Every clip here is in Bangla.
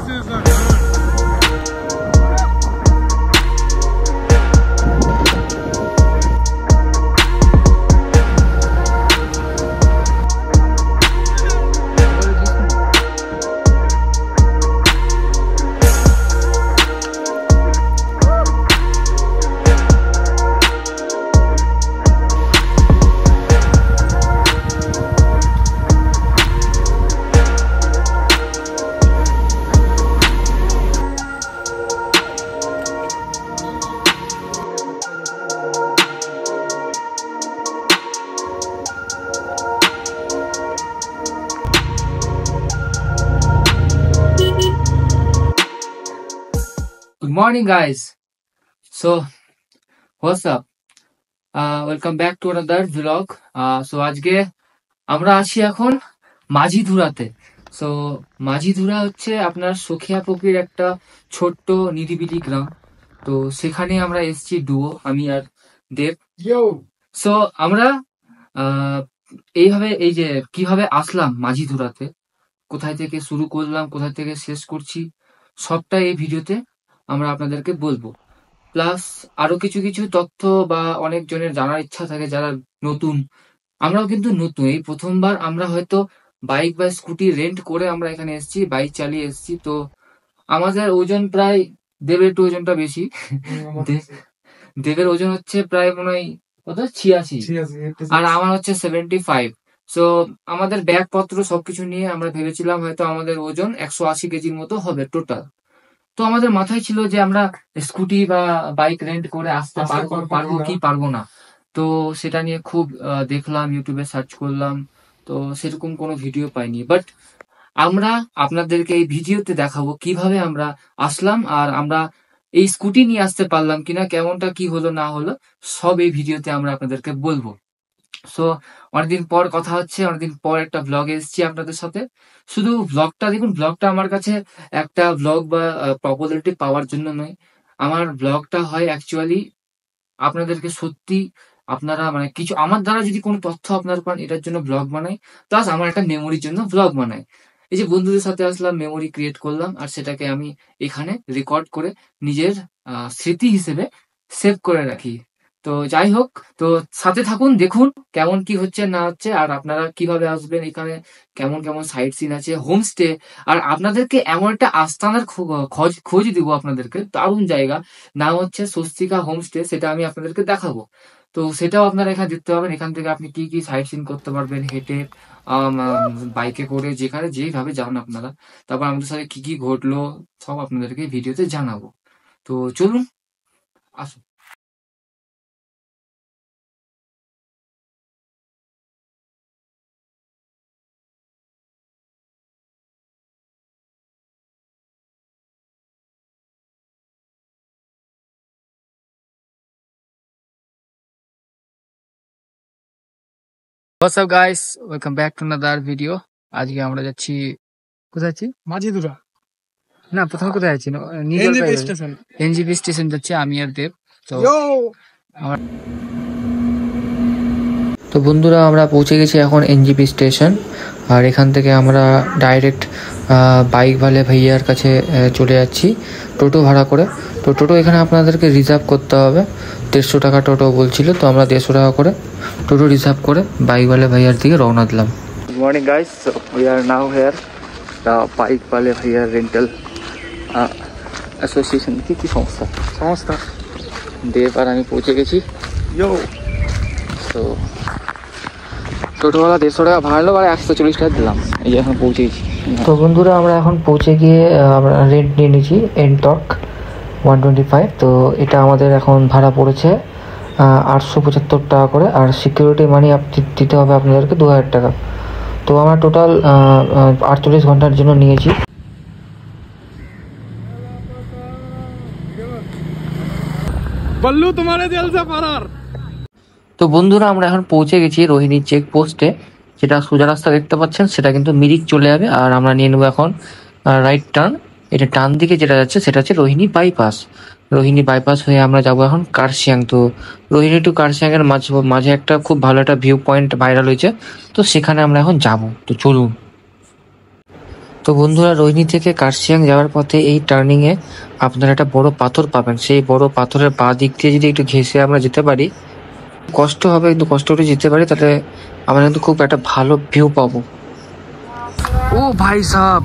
Good morning, guys. So, what's up? Welcome back to another vlog. So, আজকে আমরা আছি এখন মাঝিধুরাতে। সো মাঝিধুরা হচ্ছে আপনার সখিয়াপুকুরের একটা ছোট্ট নিরিবিলি গ্রাম। তো সেখানে আমরা এসেছি ডুও, আমি আর দেব। সো আমরা এইভাবে এই যে কিভাবে আসলাম মাঝিধুরাতে, কোথায় থেকে শুরু করলাম, কোথায় থেকে শেষ করছি, সবটা এই ভিডিওতে আমরা আপনাদেরকে বলবো। প্লাস আরো কিছু কিছু তথ্য বা অনেকজনের জানার ইচ্ছা থাকে যারা নতুন, আমরাও কিন্তু নতুন, এই প্রথমবার আমরা হয়তো বাইক বা স্কুটি রেন্ট করে আমরা এখানে এসেছি, বাইক চালিয়ে এসেছি। তো আমাদের ওজন প্রায়, দেবের একটু ওজনটা বেশি, দেবের ওজন হচ্ছে প্রায় মনে হয় কত 86, আর আমার হচ্ছে 75। সো আমাদের ব্যাগপত্র সবকিছু নিয়ে আমরা ভেবেছিলাম হয়তো আমাদের ওজন 180 কেজির মতো হবে টোটাল। তো আমাদের মাথায় ছিল যে আমরা স্কুটি বা বাইক রেন্ট করে আসতে পারবো কি পারবো না। তো সেটা নিয়ে খুব দেখলাম, ইউটিউবে সার্চ করলাম, তো সেরকম কোনো ভিডিও পাইনি। বাট আমরা আপনাদেরকে এই ভিডিওতে দেখাবো কিভাবে আমরা আসলাম, আর আমরা এই স্কুটি নিয়ে আসতে পারলাম কিনা, কেমনটা কি হলো না হলো, সব এই ভিডিওতে আমরা আপনাদেরকে বলবো। সো অনেকদিন পর কথা হচ্ছে, অনেকদিন পর একটা ব্লগে এসেছি আপনাদের সাথে। শুধু ব্লগটা দেখুন, ব্লগটা আমার কাছে একটা ব্লগ বা পপুলারিটি পাওয়ার জন্য নয়, আমার ব্লগটা হয় অ্যাকচুয়ালি আপনাদেরকে সত্যি, আপনারা মানে কিছু আমার দ্বারা যদি কোনো তথ্য আপনারা পান, এটার জন্য ব্লগ বানাই। প্লাস আমার একটা মেমোরির জন্য ব্লগ বানাই। এই যে বন্ধুদের সাথে আসলাম, মেমোরি ক্রিয়েট করলাম, আর সেটাকে আমি এখানে রেকর্ড করে নিজের স্মৃতি হিসেবে সেভ করে রাখি। তো যাই হোক, তো সাথে থাকুন, দেখুন কেমন কি হচ্ছে না হচ্ছে, আর আপনারা কিভাবে আসবেন এখানে, কেমন কেমন সাইট সিন আছে, হোমস্টে, আর আপনাদেরকে এমন একটা আস্তানার খোঁজ দিব আপনাদেরকে, দারুণ জায়গা, নাম হচ্ছে স্বস্তিকা হোমস্টে, সেটা আমি আপনাদেরকে দেখাবো। তো সেটাও আপনারা এখানে দেখতে পাবেন। এখান থেকে আপনি কি কি সাইট সিন করতে পারবেন, হেঁটে, বাইকে করে, যেখানে যেভাবে যান আপনারা। তারপর আমাদের সাথে কি কি ঘটলো সব আপনাদেরকে ভিডিওতে জানাবো। তো চলুন, আসুন। What's up guys, welcome back to another video. আজকে আমরা যাচ্ছি, কোথায় যাচ্ছি? মাঝিধুরা না, প্রথমে কোথায় যাচ্ছি? NJP station. এনজিপি স্টেশন যাচ্ছি আমি আর দেব। তো বন্ধুরা, আমরা পৌঁছে গেছি এখন এনজিপি স্টেশন, আর এখান থেকে আমরা ডাইরেক্ট বাইক ভালে ভাইয়ার কাছে চলে যাচ্ছি টোটো ভাড়া করে। তো টোটো এখানে আপনাদেরকে রিজার্ভ করতে হবে, 150 টাকা টোটো বলছিল, তো আমরা 150 টাকা করে টোটো রিজার্ভ করে বাইক ভালে ভাইয়ার দিকে রওনা দিলাম। Good morning guys, we are now here the bike ভালে ভাইয়ার রেন্টাল অ্যাসোসিয়েশন। কি সংস্থা দেব আর আমি পৌঁছে গেছি। তো টোটোওয়ালা 150 টাকা ভাড়া নিলো, আর 140 টাকা দিলাম, এই এখন পৌঁছে গেছি। তো বন্ধুরা, আমরা এখন পৌঁছে গিয়ে আমরা রেন্ট নিয়ে নিয়েছি এনটক 125। তো এটা আমাদের এখন ভাড়া পড়েছে 875 টাকা করে, আর সিকিউরিটি মানি দিতে হবে আপনাদেরকে 2000 টাকা। তো আমরা টোটাল 48 ঘন্টার জন্য নিয়েছি। বল্লু তোমারে দিল সে পারার। তো বন্ধুরা, আমরা এখন পৌঁছে গেছি রোহিণী চেক পোস্টে, যেটা সোজা রাস্তা দেখতে পাচ্ছেন, সেটা কিন্তু মিরিক চলে যাবে, আর আমরা নিয়ে নেবো এখন রাইট টার্ন। এটা ডান দিকে যেটা যাচ্ছে সেটা হচ্ছে রোহিণী বাইপাস। রোহিণী বাইপাস হয়ে আমরা যাবো এখন কার্শিয়াং। তো রোহিণী টু কার্শিয়াং এর মাঝে একটা খুব ভালো একটা ভিউ পয়েন্ট ভাইরাল হয়েছে, তো সেখানে আমরা এখন যাব। তো চলুন। তো তো বন্ধুরা, রোহিণী থেকে কার্শিয়াং যাওয়ার পথে এই টার্নিং এ আপনারা একটা বড় পাথর পাবেন। সেই বড় পাথরের বাঁ দিক দিয়ে যদি একটু ঘেঁষে আমরা যেতে পারি, কষ্ট হবে কিন্তু কষ্ট করে যেতে পারি, তাহলে আমরা কিন্তু খুব একটা ভালো ভিউ পাবো। ও ভাই সাহেব,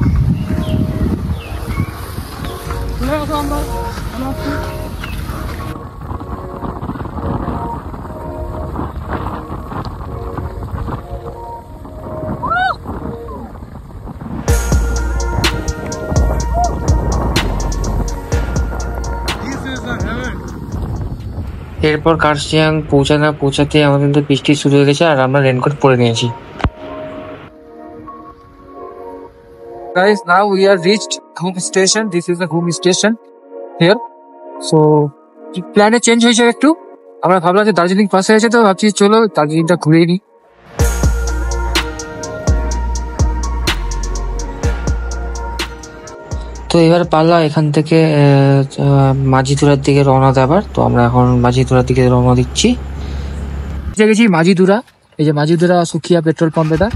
এরপর কার্শিয়াং পৌঁছাতে আমাদের কিন্তু বৃষ্টি শুরু হয়ে গেছে আর আমরা রেনকোট পরে নিয়েছি। Guys, now we are reached Ghum station. This is the Ghum station here. So প্ল্যানে চেঞ্জ হয়েছে একটু। আমরা ভাবলাম যে দার্জিলিং পাশে আছে, তো ভাবছি চলো দার্জিলিংটা ঘুরেই নিই। তো এবার পাল্লা এখান থেকে মাঝিধুরার দিকে রওনা দেবার। তো আমরা এখন মাঝিধুরার দিকে রওনা দিচ্ছি। গেছি মাঝিধুরা, এই যে মাঝিধুরা সুখিয়া পেট্রোল পাম্প এটা।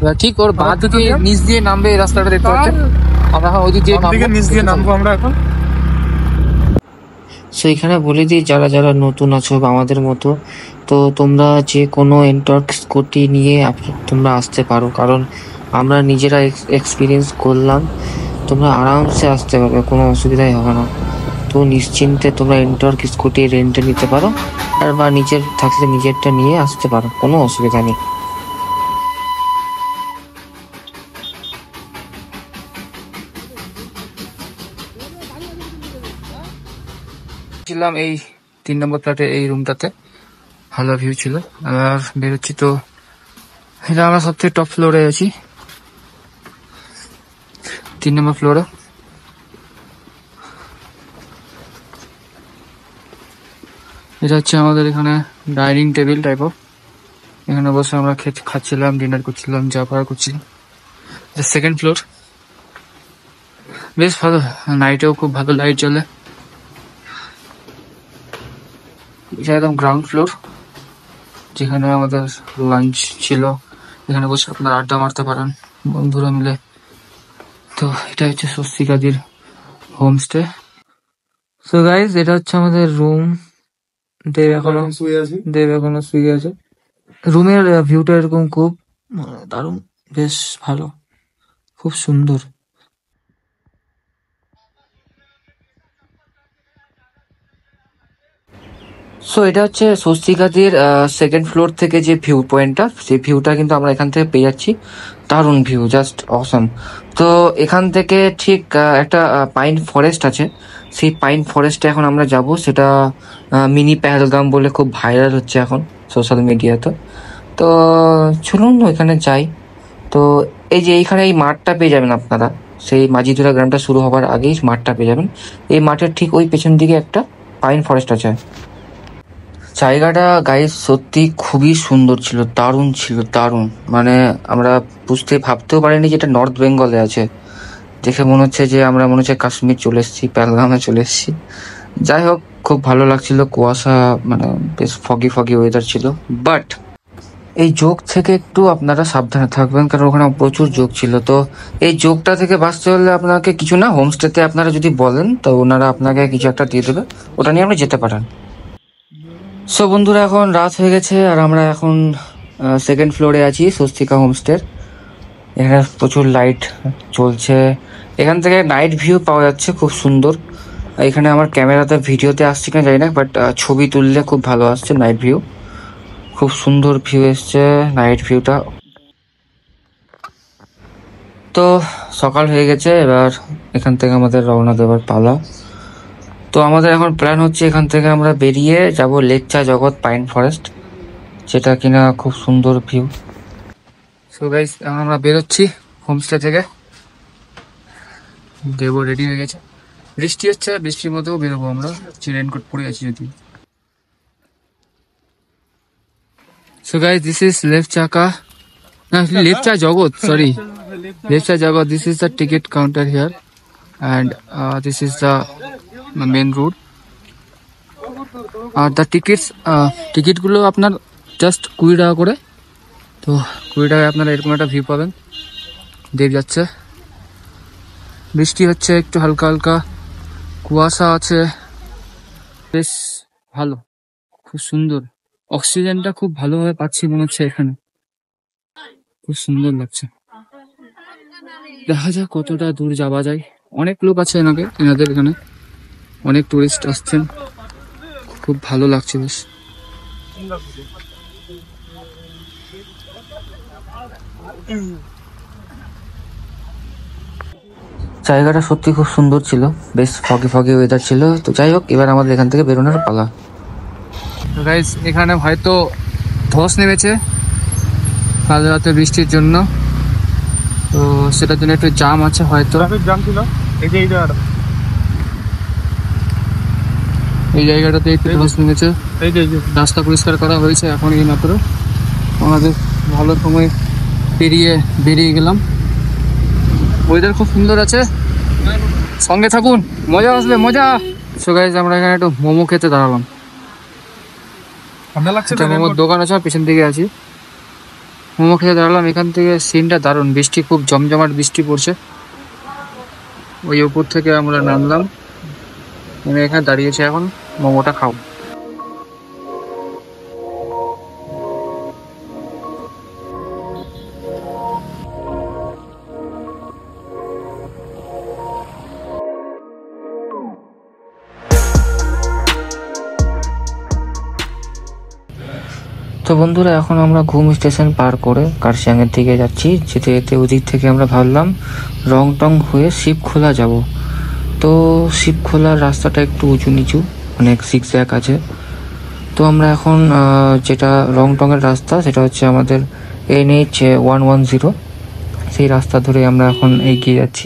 এবার ঠিক ওর বাঁ দিকে নিচ দিয়ে নামবে এই রাস্তাটা দেখতে পাচ্ছেন, আমরা এখন ওই দিক দিয়ে নিচ দিয়ে নামবো আমরা এখন। সো এখানে বলে দিই, যারা যারা নতুন আছো বা আমাদের মতো, তো তোমরা যে কোনো এন্টর্ক স্কুটি নিয়ে তোমরা আসতে পারো, কারণ আমরা নিজেরা এক্সপিরিয়েন্স করলাম। তোমরা আরামসে আসতে পারবে, কোনো অসুবিধাই হবে না। তো নিশ্চিন্তে তোমরা এন্টর্ক স্কুটি রেন্টে নিতে পারো, আর বা নিজের থাকলে নিজেরটা নিয়ে আসতে পারো, কোনো অসুবিধা নেই। ছিলাম এই 3 নম্বর ফ্ল্যাটে, এই রুমটাতে ভালো ভিউ ছিল। আর বেরোচ্ছি, তো এটা আমরা সবথেকে টপ ফ্লোরে আছি, 3 নম্বর ফ্লোরে। এটা হচ্ছে আমাদের এখানে ডাইনিং টেবিল টাইপ অফ, এখানে বসে আমরা খাচ্ছিলাম, ডিনার করছিলাম, যা পারা করছিলাম। সেকেন্ড ফ্লোর বেশ ভালো, নাইটেও খুব ভালো লাইট জ্বলে। এটা একদম গ্রাউন্ড ফ্লোর, যেখানে আমাদের লাঞ্চ ছিল। এখানে বসে আপনারা আড্ডা মারতে পারেন বন্ধুরা মিলে। তো এটা হচ্ছে স্বস্তিকাদির হোমস্টে। সো গাইজ, এটা হচ্ছে আমাদের রুম। দেব এখনো শুয়ে আছে। রুমের ভিউটা এরকম খুব দারুণ, বেশ ভালো, খুব সুন্দর। সো এটা হচ্ছে স্বস্তিকাদির সেকেন্ড ফ্লোর থেকে যে ভিউ পয়েন্টটা, সেই ভিউটা কিন্তু আমরা এখান থেকে পেয়ে যাচ্ছি। দারুণ ভিউ, জাস্ট অসম। তো এখান থেকে ঠিক একটা পাইন ফরেস্ট আছে, সেই পাইন ফরেস্টে এখন আমরা যাব। সেটা মিনি পেহেলগাম বলে খুব ভাইরাল হচ্ছে এখন সোশ্যাল মিডিয়াতে। তো চলুন ওইখানে যাই। তো এই যে এইখানে এই মাঠটা পেয়ে যাবেন আপনারা, সেই মাঝিধুরা গ্রামটা শুরু হবার আগেই মাঠটা পেয়ে যাবেন। এই মাঠের ঠিক ওই পেছন দিকে একটা পাইন ফরেস্ট আছে। জায়গাটা গাইস সত্যি খুবই সুন্দর ছিল, দারুণ ছিল, দারুণ। মানে আমরা ভাবতেও পারিনি যে এটা নর্থ বেঙ্গলে আছে। দেখে মনে হচ্ছে যে আমরা কাশ্মীর চলে এসেছি, পেহেলগামে চলে এসেছি। যাই হোক, খুব ভালো লাগছিল, কুয়াশা, মানে বেশ ফগি ওয়েদার ছিল। বাট এই জোক থেকে একটু আপনারা সাবধানে থাকবেন, কারণ ওখানে প্রচুর জোক ছিল। তো এই জোকটা থেকে বাঁচতে হলে আপনাকে কিছু না, হোমস্টেতে আপনারা যদি বলেন তো ওনারা আপনাকে কিছু একটা দিয়ে দেবে, ওটা নিয়ে আপনি যেতে পারেন। সো বন্ধুরা, এখন রাত হয়ে গেছে আর আমরা এখন সেকেন্ড ফ্লোরে আছি স্বস্তিকা হোমস্টের। এখানে প্রচুর লাইট চলছে, এখান থেকে নাইট ভিউ পাওয়া যাচ্ছে, খুব সুন্দর। এখানে আমার ক্যামেরাতে ভিডিওতে আসছে কিনা জানি না, বাট ছবি তুললে খুব ভালো আসছে নাইট ভিউ, খুব সুন্দর ভিউ এসছে নাইট ভিউটা। তো সকাল হয়ে গেছে, এবার এখান থেকে আমাদের রওনা দেওয়ার পালা। তো আমাদের এখন প্ল্যান হচ্ছে এখান থেকে আমরা বেরিয়ে যাব লেকচা জগৎ পাইন ফরেস্ট, যেটা কিনা খুব সুন্দর ভিউ। সো গাইস, এখন আমরা বেরোচ্ছি হোমস্টে থেকে। দেব রেডি হয়ে গেছে, বৃষ্টি হচ্ছে, বৃষ্টির মধ্যেও বেরোবো আমরা, রেনকোট পরে আছি যদি। So guys, this is Lepcha Jagat, sorry, Lepcha Jagat. This is the ticket counter here, and this is the main road. আর দ্য টিকিটগুলো আপনার জাস্ট 20 টাকা করে। তো 20 টাকায় আপনারা এরকম একটা ভিউ পাবেন। দেব যাচ্ছে, বৃষ্টি হচ্ছে, একটু হালকা হালকা কুয়াশা আছে, বেশ ভালো, খুব সুন্দর। অক্সিজেনটা খুব ভালোভাবে পাচ্ছি মনে হচ্ছে এখানে, খুব সুন্দর লাগছে। দেখা যাক কতটা দূর যাওয়া যায়। অনেক লোক আছে এনাদের এখানে, অনেক টুরিস্ট আসছেন, খুব ভালো লাগছে বেশ। জায়গাটা সত্যি খুব সুন্দর ছিল, বেশ ফগি ফগি ওয়েদার ছিল। তো যাই হোক, এবার আমাদের এখান থেকে বেরোনোর পালা। গাইস, এখানে হয়তো ধস নেমেছে কাল রাতে বৃষ্টির জন্য, তো সেটার জন্য একটু জাম আছে হয়তো। জাম ছিল এই জায়গাটাতে একটু ধস নেমেছে, রাস্তা পরিষ্কার করা হয়েছে এখন এই মাত্র। আমাদের ভালো সময় বেরিয়ে গেলাম। ওয়েদার খুব সুন্দর আছে, সঙ্গে থাকুন, মজা আসবে মজা। সো গাইস, আমরা এখানে একটু মোমো খেতে দাঁড়ালাম। ঠান্ডা লাগছে, মোমোর দোকান আছে, পিছন দিকে আছি, মোমো খেতে দাঁড়ালাম। এখান থেকে সিনটা দারুণ, বৃষ্টি খুব জমজমাট বৃষ্টি পড়ছে। ওই উপর থেকে আমরা নামলাম, আমি এখানে দাঁড়িয়েছি, এখন মোমোটা খাও। তো বন্ধুরা, এখন আমরা ঘুম স্টেশন পার করে কার্শিয়াংয়ের দিকে যাচ্ছি। যেতে যেতে ওদিক থেকে আমরা ভাবলাম রংটং হয়ে শিবখোলা যাব। তো শিবখোলার রাস্তাটা একটু উঁচু নিচু, অনেক জিগজ্যাগ আছে। তো আমরা এখন যেটা রংটংয়ের রাস্তা, সেটা হচ্ছে আমাদের NH110, সেই রাস্তা ধরে আমরা এখন এগিয়ে যাচ্ছি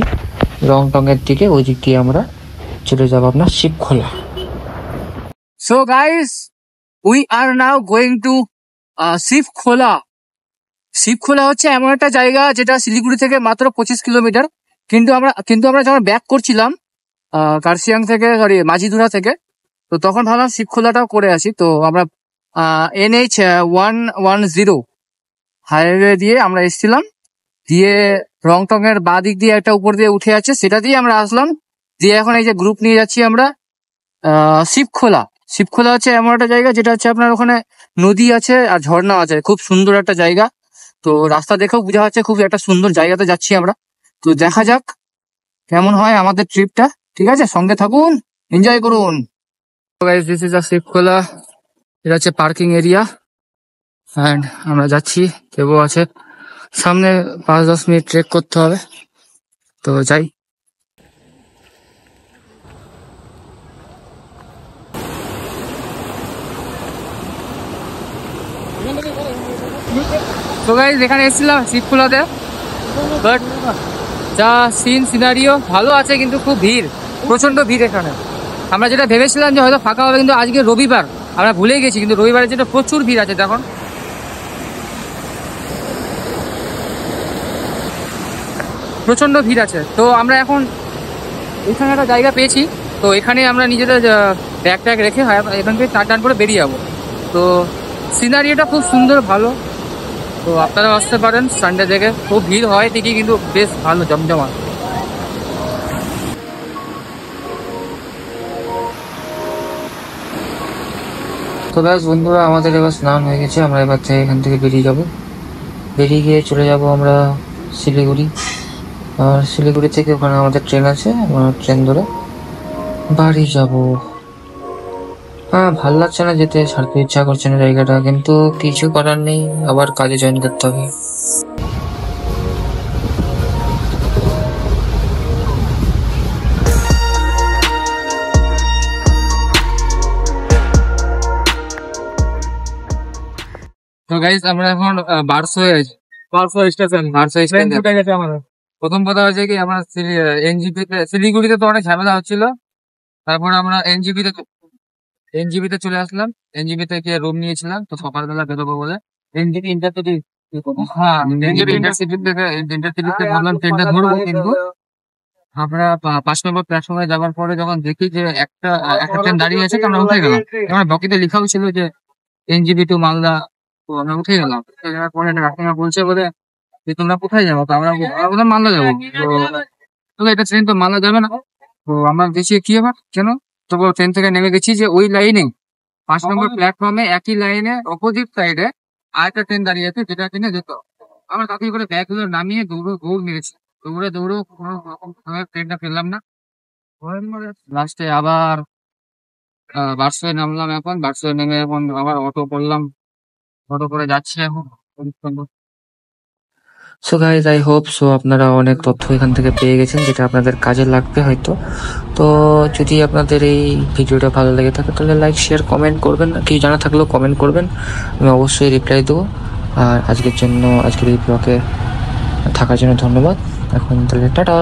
রংটংয়ের দিকে। ওই দিক দিয়ে আমরা চলে যাবো আপনার Shivkhola. So guys, we are now going to Shivkhola. Shivkhola হচ্ছে এমন একটা জায়গা যেটা শিলিগুড়ি থেকে মাত্র 25 কিলোমিটার। কিন্তু আমরা যখন ব্যাক করছিলাম কার্শিয়াং থেকে, সরি মাঝিধুরা থেকে, তো তখন ভাবলাম শিবখোলাটাও করে আসি। তো আমরা NH110 হাইওয়ে দিয়ে আমরা এসেছিলাম, দিয়ে রংটং এর বাঁ দিক দিয়ে একটা উপর দিয়ে উঠে আছে, সেটা দিয়ে আমরা আসলাম। দিয়ে এখন এই যে গ্রুপ নিয়ে যাচ্ছি আমরা শিবখোলা। শিবখোলা হচ্ছে এমন একটা জায়গা যেটা হচ্ছে আপনার ওখানে নদী আছে আর ঝর্ণা আছে, খুব সুন্দর একটা জায়গা। তো রাস্তা দেখেও বোঝা যাচ্ছে খুব একটা সুন্দর জায়গাতে যাচ্ছি আমরা। তো দেখা যাক কেমন হয় আমাদের ট্রিপটা, ঠিক আছে? সঙ্গে থাকুন, এনজয় করুন। দিস ইজ আ শিবখোলা, এটা হচ্ছে পার্কিং এরিয়া, অ্যান্ড আমরা যাচ্ছি। কেবল আছে সামনে, 5-10 মিনিট ট্রেক করতে হবে, তো যাই। তো গাইস, এখানে এসেছিলাম শিবখোলাতে, বাট যা সিনারিও ভালো আছে, কিন্তু খুব ভিড়, প্রচন্ড ভিড় এখানে। আমরা যেটা ভেবেছিলাম যে হয়তো ফাঁকা হবে, কিন্তু আজকে রবিবার, আমরা ভুলে গেছি, কিন্তু রবিবারের জন্য প্রচুর ভিড় আছে। দেখুন প্রচন্ড ভিড় আছে। তো আমরা এখন এখানে একটা জায়গা পেয়েছি, তো এখানে আমরা নিজেদের ব্যাগ ট্যাগ রেখে এখান থেকে টান করে বেরিয়ে যাবো। তো সিনারিটা খুব সুন্দর, ভালো। তো আপনারাও আসতে পারেন সানডে থেকে, খুব ভিড় হয় ঠিকই, কিন্তু বেশ ভালো জমজমা। তো ব্যাস বন্ধুরা, আমাদের এবার স্নান হয়ে গেছে, আমরা এবার থেকে এখান থেকে বেরিয়ে যাব। বেরিয়ে গিয়ে চলে যাব আমরা শিলিগুড়ি। আর শিলিগুড়ি থেকে ওখানে আমাদের ট্রেন আছে, আমরা ট্রেন ধরে বাড়ি যাব। হ্যাঁ, ভাল লাগছে না যেতে, ছাড়তে ইচ্ছা করছে না জায়গাটা, কিন্তু কিছু করার নেই, আবার কাজে জয়েন করতে হবে। তো গাইস, আমরা এখন বারসো হয়ে আছি, বারসো স্টেশন। প্রথম কথা হচ্ছে কি, আমরা শিলিগুড়িতে তো অনেক ঝামেলা হচ্ছিল, তারপর আমরা এনজিপিতে চলে আসলাম। এনজিপিতে গিয়ে রুম নিয়েছিলাম, তো সকালবেলা বেরোবো বলে এনজিপি ইন্টারসিটি, হ্যাঁ এনজিপি ইন্টারসিটিতে ভাবলাম ট্রেনটা ধরবো, কিন্তু আমরা 5 নম্বর প্ল্যাটফর্মে যাওয়ার পরে যখন দেখি যে একটা ট্রেন দাঁড়িয়ে আছে, তো আমরা উঠে গেলাম। আমার বকিতে লেখাও ছিল যে NJP টু মালদা, তো আমরা উঠে গেলাম। উঠে যাওয়ার পরে একটা কাকিমা বলছে বলে যে তোমরা কোথায় যাবো, তো আমরা বললাম মালদা যাবো। তো তো এটা ট্রেন তো মালা যাবে না। তো আমরা দেখছি কি আবার কেন, তো ট্রেন থেকে নেমে গেছি যে ওই লাইনে 5 নম্বর প্ল্যাটফর্মে একই লাইনে অপোজিট সাইডে আরেকটা ট্রেন দাঁড়িয়ে আছে, যেটা ট্রেনে যেত। আমরা তাড়াতাড়ি করে ব্যাগগুলো নামিয়ে দৌড় মেরেছি। দৌড়ে কোনো রকম ভাবে ট্রেনটা ফেললাম না। লাস্টে আবার বারসোয় নামলাম। এখন বারসোয় নেমে এখন আবার অটো করলাম, অটো করে যাচ্ছি এখন। So guys, I hope so আপনারা অনেক তথ্য এখান থেকে পেয়ে গেছেন, যেটা আপনাদের কাজে লাগবে হয়তো। তো যদি আপনাদের এই ভিডিওটা ভালো লেগে থাকে তাহলে লাইক, শেয়ার, কমেন্ট করবেন। কিছু জানা থাকলেও কমেন্ট করবেন, আমি অবশ্যই রিপ্লাই দেবো। আর আজকের এই ব্লগে থাকার জন্য ধন্যবাদ। এখন তাহলে টাটা।